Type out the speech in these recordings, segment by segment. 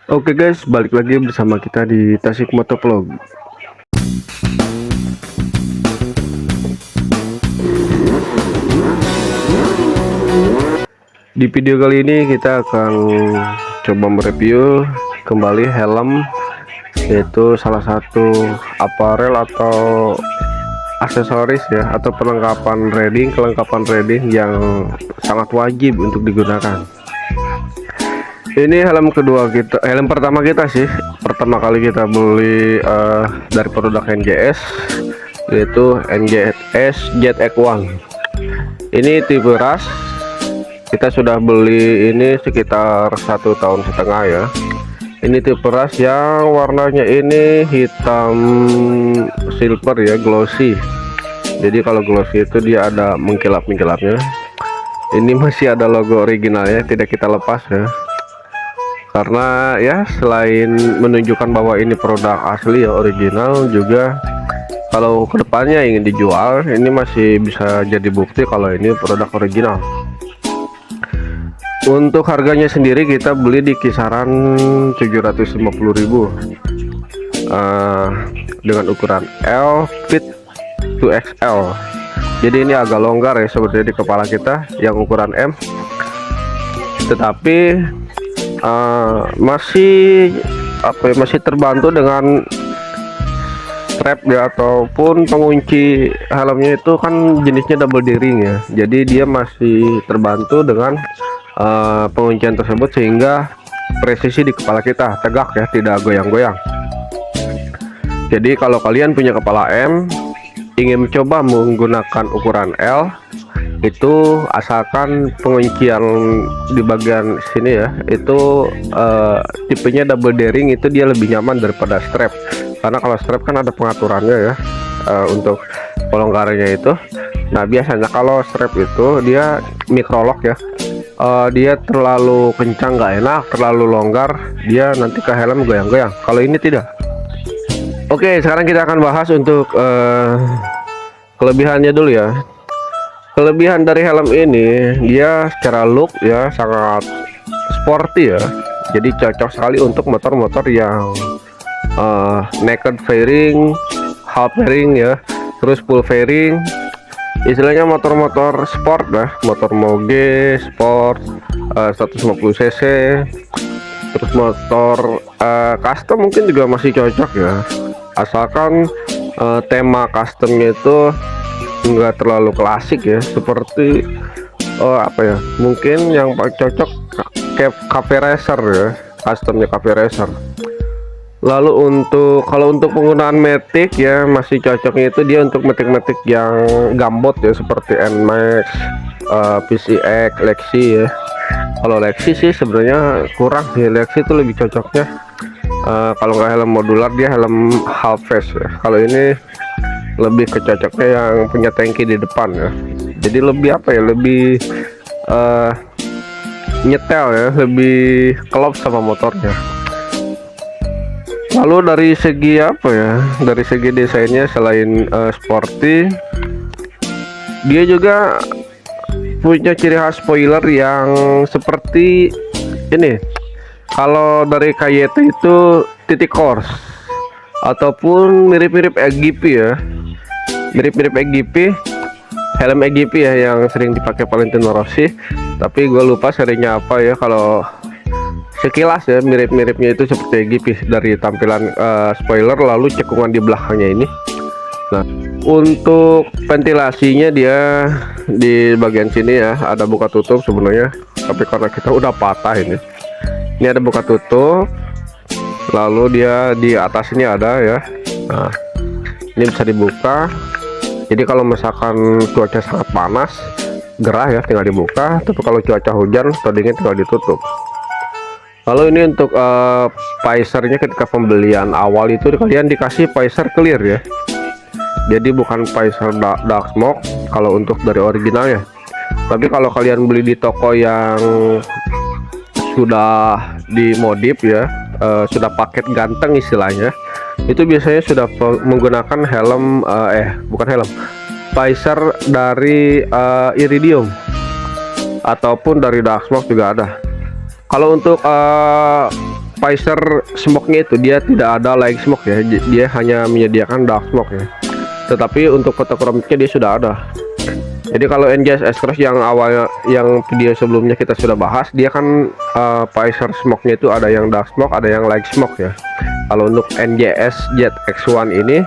Oke guys, balik lagi bersama kita di Tasik Motovlog. Di video kali ini kita akan coba mereview kembali helm, yaitu salah satu aparel atau aksesoris ya, atau kelengkapan riding yang sangat wajib untuk digunakan. Ini helm kedua kita, helm pertama kita sih. Pertama kali kita beli dari produk NGS, yaitu NGS ZX1. Ini tipe ras. Kita sudah beli ini sekitar 1,5 tahun ya. Ini tipe ras yang warnanya ini hitam silver ya, glossy. Jadi kalau glossy itu dia ada mengkilap-mengkilapnya. Ini masih ada logo originalnya, tidak kita lepas ya. Karena ya selain menunjukkan bahwa ini produk asli ya, original, juga kalau kedepannya ingin dijual ini masih bisa jadi bukti kalau ini produk original. Untuk harganya sendiri kita beli di kisaran 750.000 dengan ukuran L fit to XL. Jadi ini agak longgar ya seperti di kepala kita yang ukuran M, tetapi masih terbantu dengan strap ya, ataupun pengunci helmnya itu kan jenisnya double D-ring ya. Jadi dia masih terbantu dengan penguncian tersebut, sehingga presisi di kepala kita tegak ya, tidak goyang-goyang. Jadi kalau kalian punya kepala M, ingin mencoba menggunakan ukuran L, itu asalkan penguncian di bagian sini ya, itu tipenya double D-ring, itu dia lebih nyaman daripada strap. Karena kalau strap kan ada pengaturannya ya, untuk pelonggarannya itu. Nah biasanya kalau strap itu dia microlock ya, dia terlalu kencang nggak enak, terlalu longgar dia nanti ke helm goyang-goyang. Kalau ini tidak. Oke, sekarang kita akan bahas untuk kelebihannya dulu ya. Kelebihan dari helm ini, dia secara look ya sangat sporty ya. Jadi cocok sekali untuk motor-motor yang naked fairing, half fairing ya, terus full fairing. Istilahnya motor-motor sport lah, motor moge sport 150 cc, terus motor custom mungkin juga masih cocok ya, asalkan tema customnya itu enggak terlalu klasik ya, seperti mungkin yang paling cocok cafe racer ya, customnya cafe racer. Lalu kalau untuk penggunaan matic ya, masih cocoknya itu dia untuk matic yang gambot ya, seperti NMAX, PCX, Lexi ya. Kalau Lexi sih sebenarnya kurang sih, Lexi itu lebih cocoknya kalau nggak helm modular, dia helm half face ya. Kalau ini lebih kecocoknya yang punya tangki di depan ya. Jadi lebih lebih nyetel ya, lebih klop sama motornya. Lalu dari segi dari segi desainnya, selain sporty, dia juga punya ciri khas spoiler yang seperti ini. Kalau dari KYT itu titik course, ataupun mirip-mirip EGP ya, mirip-mirip EGP, helm EGP ya yang sering dipakai Valentino Rossi. Tapi gue lupa serinya apa ya. Kalau sekilas ya mirip-miripnya itu seperti EGP dari tampilan spoiler, lalu cekungan di belakangnya ini. Nah untuk ventilasinya dia di bagian sini ya ada buka tutup sebenarnya, tapi karena kita udah patah ini ada buka tutup. Lalu dia di atas ini ada ya, nah ini bisa dibuka. Jadi kalau misalkan cuaca sangat panas gerah ya, tinggal dibuka. Tapi kalau cuaca hujan atau dingin tinggal ditutup. Lalu ini untuk visornya, ketika pembelian awal itu kalian dikasih visor clear ya. Jadi bukan visor dark smoke kalau untuk dari originalnya. Tapi kalau kalian beli di toko yang sudah dimodif ya, sudah paket ganteng istilahnya, itu biasanya sudah menggunakan helm bukan helm, visor dari iridium ataupun dari dark smoke juga ada. Kalau untuk visor smoke-nya itu dia tidak ada light smoke ya, dia hanya menyediakan dark smoke ya. Tetapi untuk fotokromiknya dia sudah ada. Jadi kalau NGS S-Cross yang awalnya, yang video sebelumnya kita sudah bahas, dia kan visor smoke-nya itu ada yang dark smoke, ada yang light smoke ya. Kalau untuk NGS ZX1 ini,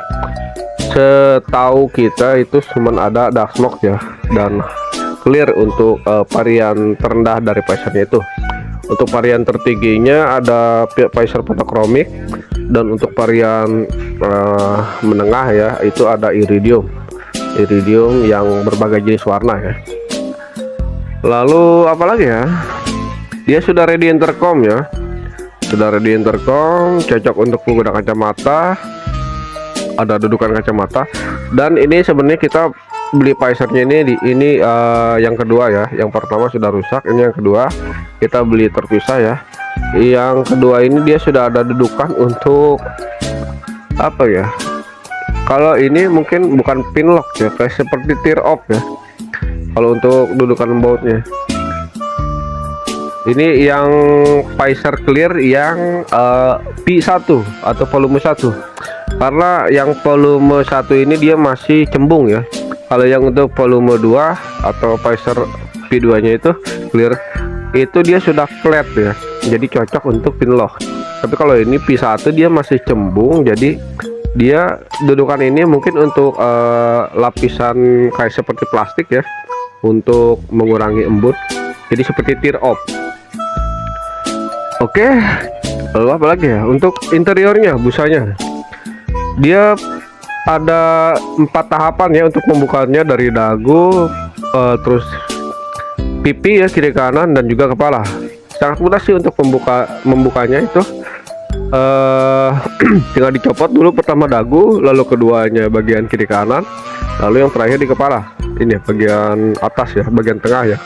setahu kita itu cuma ada dark smoke ya, dan clear untuk varian terendah dari visornya itu. Untuk varian tertingginya ada visor fotokromik, dan untuk varian menengah ya itu ada iridium yang berbagai jenis warna ya. Lalu apalagi ya, dia sudah ready intercom ya, sudah ready intercom, cocok untuk menggunakan kacamata, ada dudukan kacamata. Dan ini sebenarnya kita beli visornya ini yang kedua ya, yang pertama sudah rusak, ini yang kedua kita beli terpisah ya. Yang kedua ini dia sudah ada dudukan untuk apa ya, kalau ini mungkin bukan pin lock ya, kayak seperti tear off ya. Kalau untuk dudukan bautnya ini yang visor clear yang P1 atau volume 1, karena yang volume 1 ini dia masih cembung ya. Kalau yang untuk volume 2 atau visor P2 nya itu clear, itu dia sudah flat ya, jadi cocok untuk pin lock. Tapi kalau ini P1 dia masih cembung, jadi dia dudukan ini mungkin untuk lapisan kayak seperti plastik ya, untuk mengurangi embun, jadi seperti tear off. Oke, lalu apa lagi ya, untuk interiornya, busanya dia ada 4 tahapan ya untuk membukanya, dari dagu, terus pipi ya, kiri kanan, dan juga kepala. Sangat mudah sih untuk membukanya itu. Tinggal dicopot dulu pertama dagu, lalu keduanya bagian kiri kanan, lalu yang terakhir di kepala ini bagian atas ya, bagian tengah ya,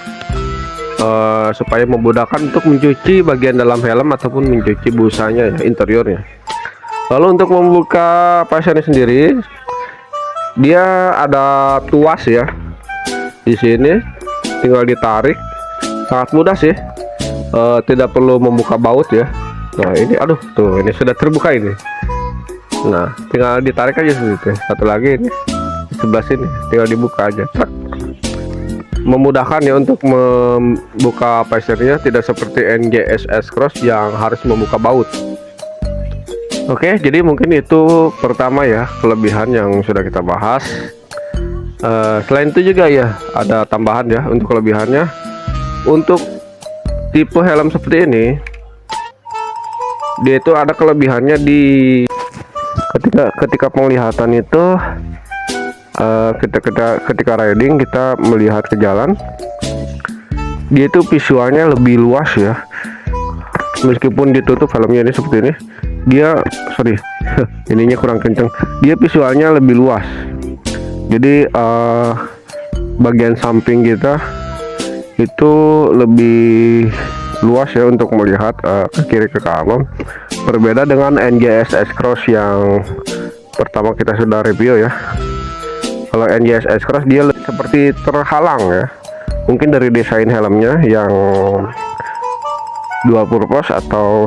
supaya memudahkan untuk mencuci bagian dalam helm ataupun mencuci busanya ya, interiornya. Lalu untuk membuka visornya sendiri, dia ada tuas ya di sini, tinggal ditarik, sangat mudah sih, tidak perlu membuka baut ya. Nah ini, aduh tuh, ini sudah terbuka ini. Nah tinggal ditarik aja seperti itu. Satu lagi ini di sebelah sini, tinggal dibuka aja. Trak. Memudahkan ya untuk membuka visornya, tidak seperti NGS S-Cross yang harus membuka baut. Oke, jadi mungkin itu pertama ya, kelebihan yang sudah kita bahas. Selain itu juga ya ada tambahan ya untuk kelebihannya. Untuk tipe helm seperti ini, dia itu ada kelebihannya di ketika penglihatan itu, ketika riding kita melihat ke jalan, dia itu visualnya lebih luas ya. Meskipun ditutup helmnya ini seperti ini, dia ininya kurang kenceng, dia visualnya lebih luas. Jadi bagian samping kita itu lebih luas ya untuk melihat ke kiri ke kanan. Berbeda dengan NGS S-Cross yang pertama kita sudah review ya. Kalau NGS S-Cross dia seperti terhalang ya, mungkin dari desain helmnya yang dual purpose atau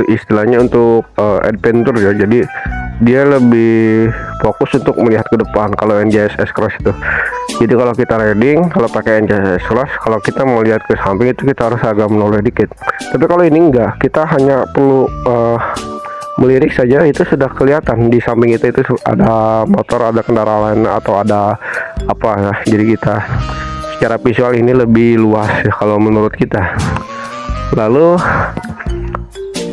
istilahnya untuk adventure ya. Jadi dia lebih fokus untuk melihat ke depan kalau NGS S-Cross itu. Jadi kalau kita riding, kalau pakai NGS S-Cross, kalau kita mau lihat ke samping itu kita harus agak menoleh dikit. Tapi kalau ini enggak, kita hanya perlu melirik saja, itu sudah kelihatan di samping itu ada motor, ada kendaraan, atau ada apa ya. Jadi kita secara visual ini lebih luas ya kalau menurut kita. Lalu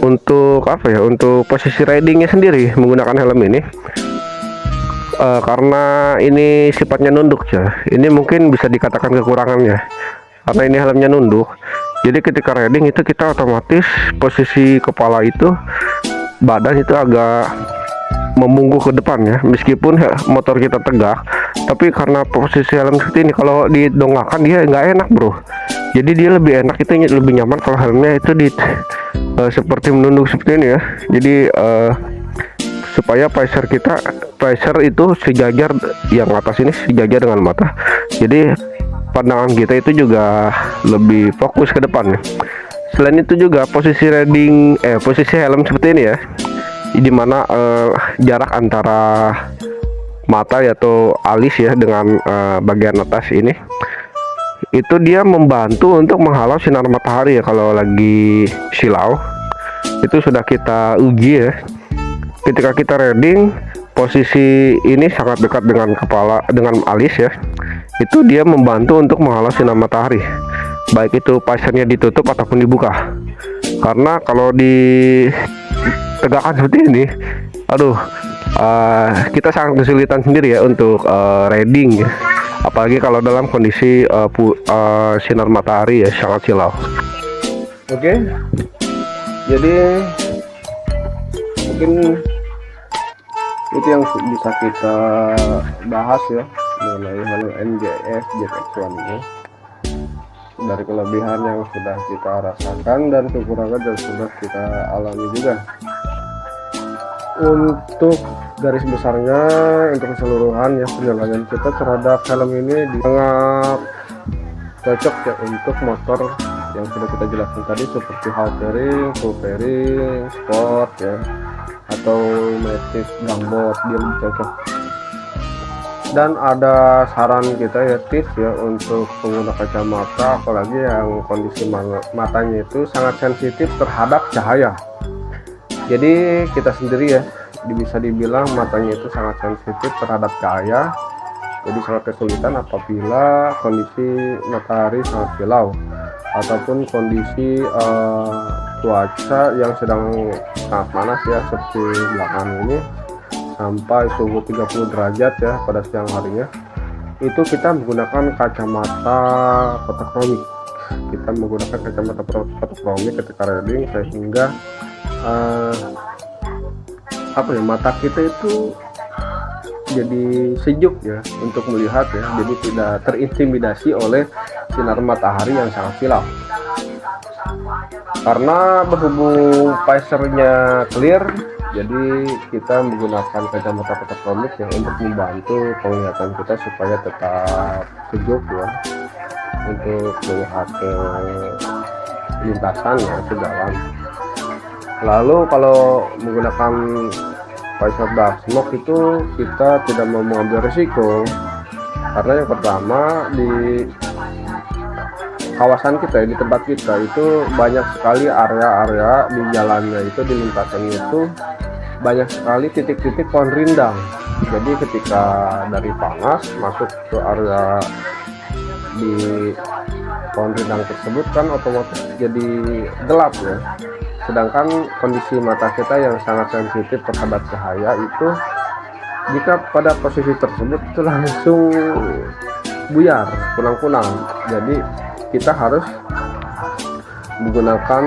untuk apa ya, untuk posisi ridingnya sendiri menggunakan helm ini, karena ini sifatnya nunduk ya, ini mungkin bisa dikatakan kekurangannya, karena ini helmnya nunduk. Jadi ketika riding itu kita otomatis posisi kepala itu, badan itu agak membungkuk ke depan ya, meskipun motor kita tegak, tapi karena posisi helm seperti ini, kalau didongakkan dia nggak enak bro. Jadi dia lebih enak, itu lebih nyaman kalau helmnya itu seperti menunduk seperti ini ya. Jadi supaya visor itu sejajar, yang atas ini sejajar dengan mata, jadi pandangan kita itu juga lebih fokus ke depan ya. Selain itu juga posisi posisi helm seperti ini ya, di mana jarak antara mata atau alis ya dengan bagian atas ini, itu dia membantu untuk menghalau sinar matahari ya kalau lagi silau. Itu sudah kita uji ya. Ketika kita reading, posisi ini sangat dekat dengan kepala, dengan alis ya. Itu dia membantu untuk menghalau sinar matahari, baik itu visornya ditutup ataupun dibuka. Karena kalau ditegakkan seperti ini, aduh, kita sangat kesulitan sendiri ya untuk reading ya. Apalagi kalau dalam kondisi sinar matahari ya sangat silau. Oke, jadi mungkin itu yang bisa kita bahas ya mengenai Hello NGS ZX1 ini, dari kelebihan yang sudah kita rasakan dan kekurangan yang sudah kita alami juga. Untuk garis besarnya, untuk keseluruhan ya, penilaian kita terhadap helm ini sangat cocok ya untuk motor yang sudah kita jelaskan tadi, seperti half fairing, full fairing, sport ya, atau matic gunboat, dia lebih cocok. Dan ada saran kita ya, tips ya untuk pengguna kacamata, apalagi yang kondisi matanya itu sangat sensitif terhadap cahaya. Jadi kita sendiri ya, bisa dibilang matanya itu sangat sensitif terhadap cahaya. Jadi sangat kesulitan apabila kondisi matahari sangat silau ataupun kondisi cuaca yang sedang sangat panas ya, seperti belakangan ini sampai suhu 30 derajat ya pada siang harinya. Itu kita menggunakan kacamata fotokromik. Kita menggunakan kacamata fotokromik ketika reading, sehingga mata kita itu jadi sejuk ya untuk melihat ya, jadi tidak terintimidasi oleh sinar matahari yang sangat silau. Karena berhubung visornya clear, jadi kita menggunakan kacamata fotokromik yang untuk membantu penglihatan kita supaya tetap sejuk ya, untuk melihat ke lintasan ya, ke jalan. Lalu kalau menggunakan visor dark smoke itu kita tidak mau mengambil risiko, karena yang pertama di kawasan kita, di tempat kita itu banyak sekali area-area di jalannya itu, di lintasannya itu banyak sekali titik-titik pohon rindang. Jadi ketika dari panas masuk ke area di pohon rindang tersebut kan otomatis jadi gelap ya. Sedangkan kondisi mata kita yang sangat sensitif terhadap cahaya itu, jika pada posisi tersebut itu langsung buyar, kunang-kunang. Jadi kita harus menggunakan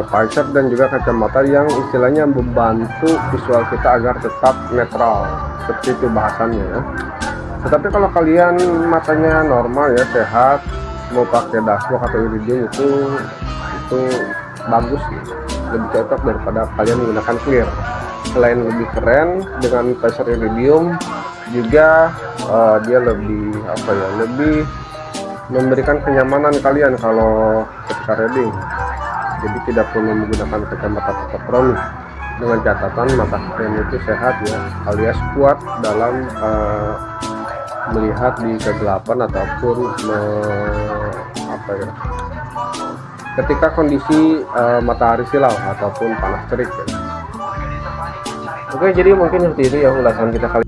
visor dan juga kacamata yang istilahnya membantu visual kita agar tetap netral, seperti itu bahasannya ya. Tetapi kalau kalian matanya normal ya, sehat, mau pakai dashboard atau iridium itu bagus, lebih cocok daripada kalian menggunakan clear. Selain lebih keren dengan visor iridium, juga dia lebih lebih memberikan kenyamanan kalian kalau ketika reading. Jadi tidak perlu menggunakan kacamata fotokromik, dengan catatan mata kalian itu sehat ya, alias kuat dalam melihat di kegelapan ataupun ketika kondisi matahari silau ataupun panas terik ya. Oke, jadi mungkin seperti itu ya ulasan kita kali